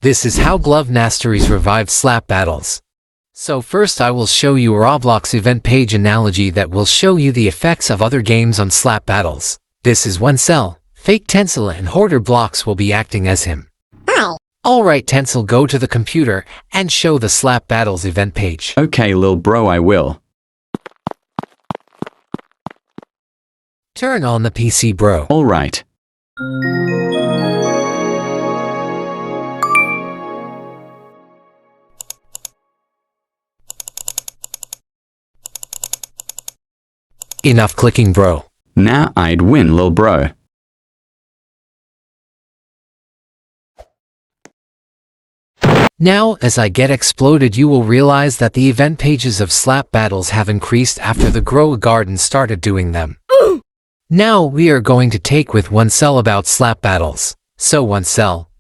This is how Glove Masteries revived slap battles. So first I will show you a Roblox event page analogy that will show you the effects of other games on slap battles. This is one cell. Fake Tencel and Hoarder Blocks will be acting as him. Hi. Alright Tencel, go to the computer and show the slap battles event page. Okay lil bro, I will. Turn on the PC bro. Alright. Enough clicking bro. Now I'd win lil bro. Now, as I get exploded, you will realize that the event pages of slap battles have increased after the Grow a Garden started doing them. Now, we are going to take with one cell about slap battles. So one cell,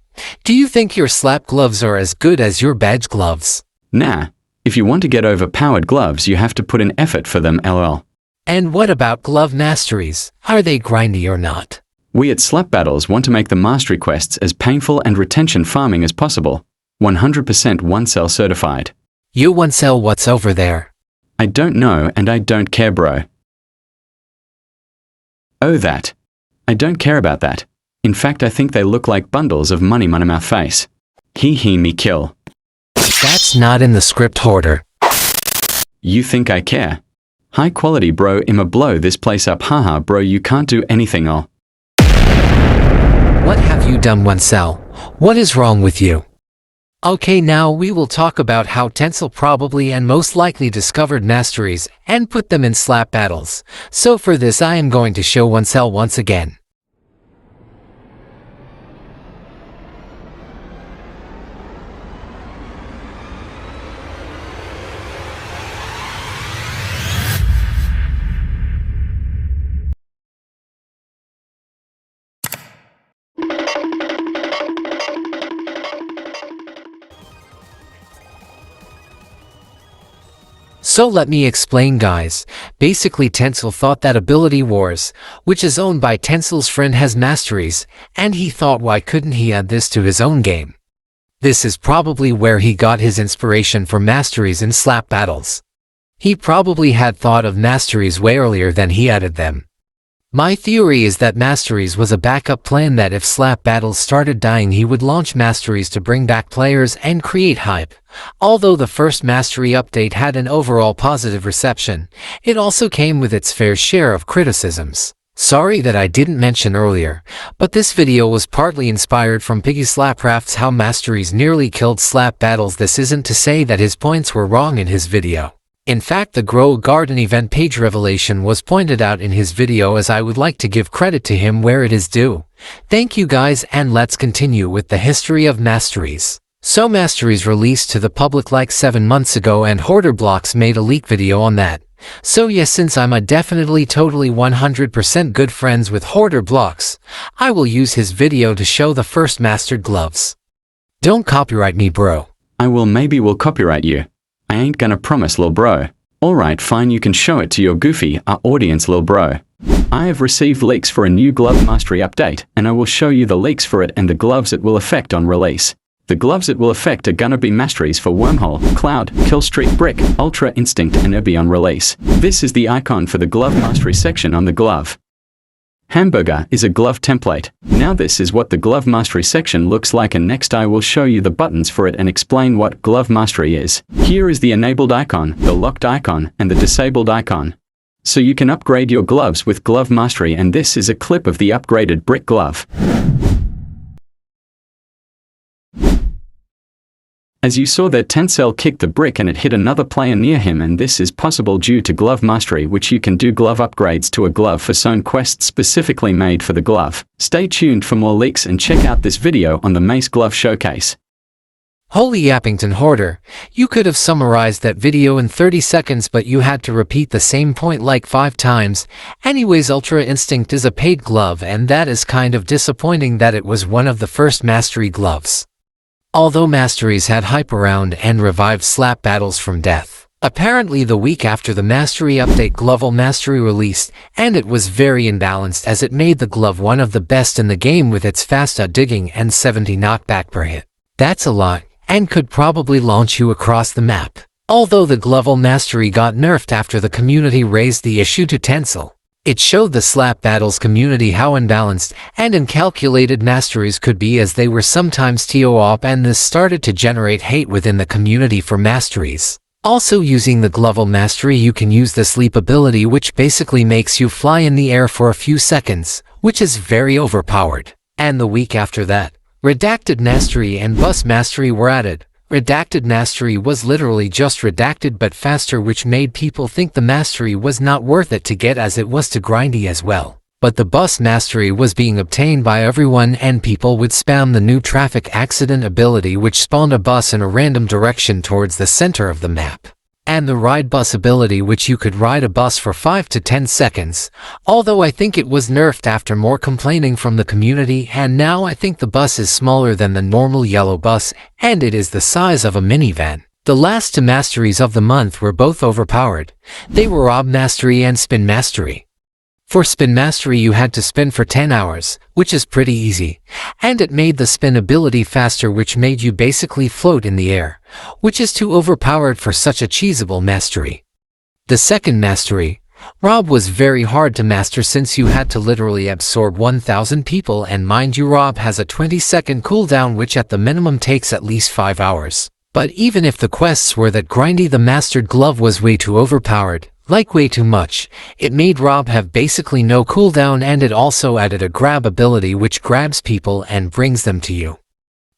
do you think your slap gloves are as good as your badge gloves? Nah, if you want to get overpowered gloves, you have to put in effort for them lol. And what about Glove Masteries? Are they grindy or not? We at Slap Battles want to make the mastery quests as painful and retention farming as possible. 100% one cell certified. You one cell, what's over there? I don't know and I don't care bro. Oh that. I don't care about that. In fact I think they look like bundles of money on my face. He me kill. That's not in the script Hoarder. You think I care? High quality bro, I'ma blow this place up, haha bro, you can't do anything all. What have you done one cell? What is wrong with you? Okay, now we will talk about how Tencel probably and most likely discovered masteries and put them in slap battles. So for this I am going to show one cell once again. So let me explain guys. Basically Tencel thought that Ability Wars, which is owned by Tencel's friend, has masteries, and he thought why couldn't he add this to his own game? This is probably where he got his inspiration for masteries in slap battles. He probably had thought of masteries way earlier than he added them. My theory is that Masteries was a backup plan that if slap battles started dying he would launch Masteries to bring back players and create hype. Although the first Mastery update had an overall positive reception, it also came with its fair share of criticisms. Sorry that I didn't mention earlier, but this video was partly inspired from Piggy Slapcraft's How Masteries Nearly Killed Slap Battles. This isn't to say that his points were wrong in his video. In fact, the Grow a Garden event page revelation was pointed out in his video, as I would like to give credit to him where it is due. Thank you guys, and let's continue with the history of Masteries. So Masteries released to the public like 7 months ago and Hoarder Blocks made a leak video on that. So yes, since I'm a definitely totally 100% good friends with Hoarder Blocks, I will use his video to show the first mastered gloves. Don't copyright me bro. I will, maybe will copyright you. I ain't gonna promise lil bro. Alright fine, you can show it to your goofy audience lil bro. I have received leaks for a new glove mastery update, and I will show you the leaks for it and the gloves it will affect on release. The gloves it will affect are gonna be masteries for Wormhole, Cloud, Killstreak, Brick, Ultra Instinct and Ubi on release. This is the icon for the glove mastery section on the glove. Hamburger is a glove template. Now this is what the glove mastery section looks like, and next I will show you the buttons for it and explain what glove mastery is. Here is the enabled icon, the locked icon, and the disabled icon. So you can upgrade your gloves with glove mastery, and this is a clip of the upgraded brick glove. As you saw that Tencel kicked the brick and it hit another player near him, and this is possible due to glove mastery, which you can do glove upgrades to a glove for zone quest specifically made for the glove. Stay tuned for more leaks and check out this video on the Mace Glove Showcase. Holy Yappington Hoarder, you could have summarized that video in 30 seconds, but you had to repeat the same point like 5 times. Anyways, Ultra Instinct is a paid glove, and that is kind of disappointing that it was one of the first mastery gloves. Although Masteries had hype around and revived slap battles from death. Apparently the week after the Mastery update, Glove Mastery released, and it was very imbalanced as it made the glove one of the best in the game with its fast digging and 70 knockback per hit. That's a lot, and could probably launch you across the map. Although the Global Mastery got nerfed after the community raised the issue to Tencel. It showed the Slap Battles community how unbalanced and incalculated Masteries could be, as they were sometimes TO-op, and this started to generate hate within the community for Masteries. Also, using the Global Mastery, you can use the sleep ability, which basically makes you fly in the air for a few seconds, which is very overpowered. And the week after that, Redacted Mastery and Bus Mastery were added. Redacted Mastery was literally just redacted but faster, which made people think the Mastery was not worth it to get, as it was too grindy as well. But the Bus Mastery was being obtained by everyone, and people would spam the new Traffic Accident ability, which spawned a bus in a random direction towards the center of the map. And the Ride Bus ability, which you could ride a bus for 5 to 10 seconds, although I think it was nerfed after more complaining from the community, and now I think the bus is smaller than the normal yellow bus, and it is the size of a minivan. The last two Masteries of the month were both overpowered. They were Rob Mastery and Spin Mastery. For Spin Mastery, you had to spin for 10 hours, which is pretty easy, and it made the spin ability faster, which made you basically float in the air, which is too overpowered for such a cheesable mastery. The second Mastery, Rob, was very hard to master, since you had to literally absorb 1,000 people, and mind you, Rob has a 20-second cooldown, which at the minimum takes at least 5 hours. But even if the quests were that grindy, the Mastered Glove was way too overpowered. Like way too much. It made Rob have basically no cooldown, and it also added a grab ability which grabs people and brings them to you.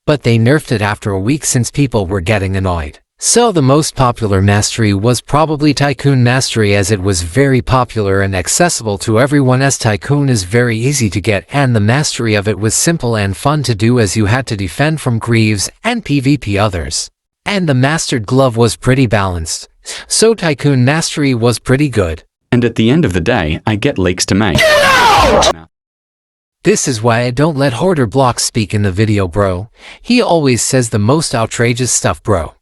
But they nerfed it after a week, since people were getting annoyed. So the most popular Mastery was probably Tycoon Mastery, as it was very popular and accessible to everyone, as Tycoon is very easy to get, and the mastery of it was simple and fun to do, as you had to defend from Greaves and PvP others. And the Mastered Glove was pretty balanced. So Tycoon Mastery was pretty good. And at the end of the day, I get leaks to make. This is why I don't let Hoarder Blocks speak in the video, bro. He always says the most outrageous stuff, bro.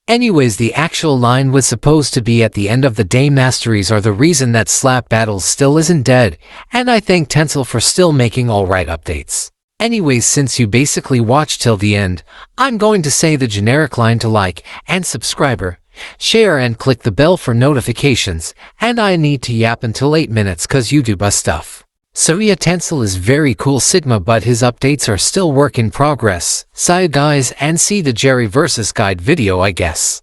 Anyways, the actual line was supposed to be at the end of the day. Masteries are the reason that Slap Battles still isn't dead, and I thank Tencel for still making alright updates. Anyways, since you basically watched till the end, I'm going to say the generic line to like and subscribe, share and click the bell for notifications, and I need to yap until 8 minutes cause YouTube stuff. So yeah, Tencel is very cool Sigma, but his updates are still work in progress. See you guys, and see the Jerry versus Guide video, I guess.